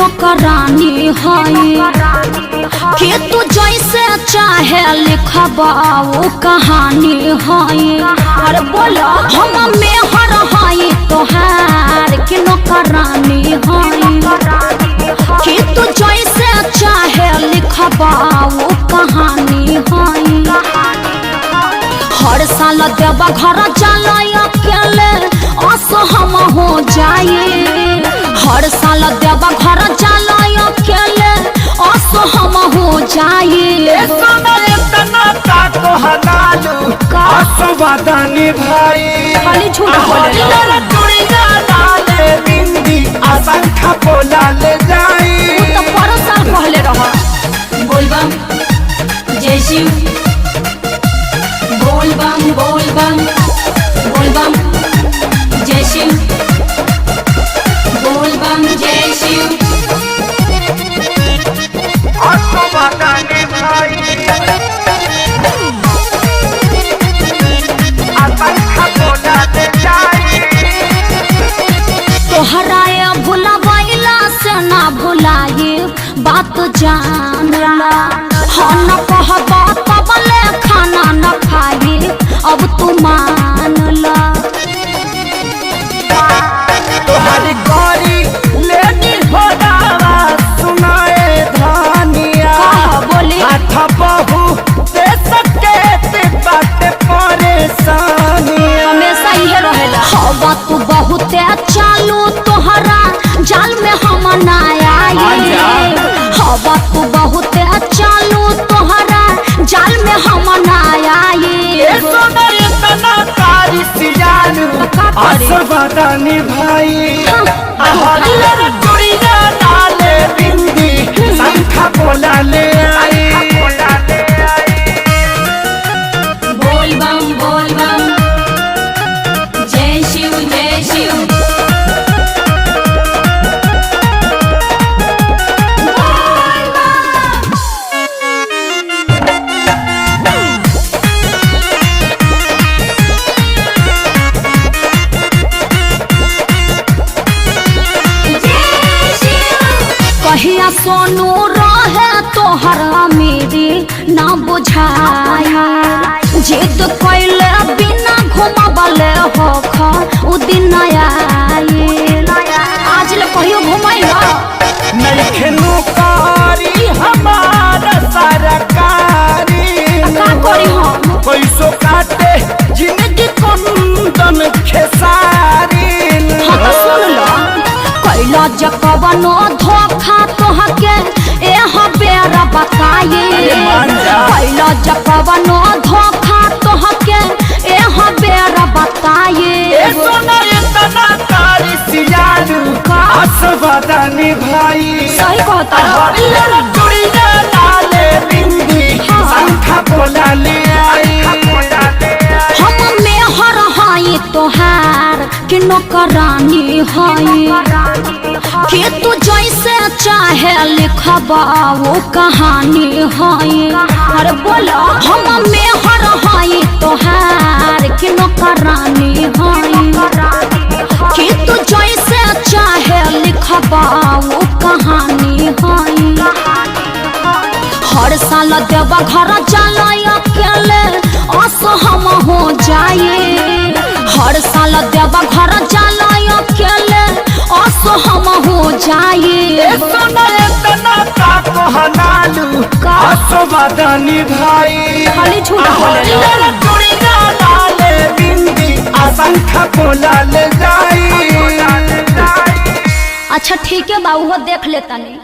नौकरानी है कि तू जैसे चाहे लिखबा वो कहानी है। अरे बोलो हम मेहर है तोहार कि नौकरानी है कि तू जैसे चाहे लिखबा वो कहानी है। हर साल देवा घर चल अकेले असहम हो जाए। हर साल देवा घर चल अकेले असहम हो जाए। भाई खाली झूठ बोले बिंदी असंख्य बोला ले जाई। तो पर साल कहले रह बोलबम जय शिव बोलबम बोलबम बोलबम जय शिव बोलबम जय शिव। तोहराए भुलावैला से ना भुलाए बात जानला। हाँ न कहबा तबले खाना न खाए अब तू मानला। तोहरी गौरी लेनी हो दावा सुनाए धानिया। बोली हाथ बहू दे सके ते बात परेशानिया। हमेशा ये रहेला। हवा तू बहुते चालू तोहरा जाल में हम ना आए। हवा तू बहुते चालू तोहरा जाल में हम ना आए। असवदानी भाई नाले बिंदी संख्या बोला ले आई। बोलबम बोलबम जय शिव जय शिव। कहिया सोनू रहे तोहर मेरी ना बुझाया। जिद कैले बिना घुमावले हो उ दिन आए। आज ले कहियो घुमाइला नइखेनु कारी हमारा सरकारी। का करी हम पैसो काटे जिंदगी कुंदन खेसारी। हाँ तो सुन लो कैला जकवनो धोखा तोहके एह बेरा बताए। कैला जकवनो धोखा तोहके एह बेरा बताए। असवदानी भाई सही कहता नाले बिंदी संख्या बोला ले आई। हम मेहर है तोहार कि नौकरानी है कि तू जैसे चाहे लिखबा वो कहानी है। अरे बोलो हम मेहर है तोहार कि नौकरानी है कि तू जैसे चाहे लिखबा वो कहानी है। हर साल देवा घर चल अकेले असहम हो जाए। हर साल देवा घर चल अकेले असहम हो जाए। असवदानी भाई खाली झूठ बोले नाले बिंदी असंख्य बोला ले जाई। अच्छा ठीक है बाबू देख लेता नहीं।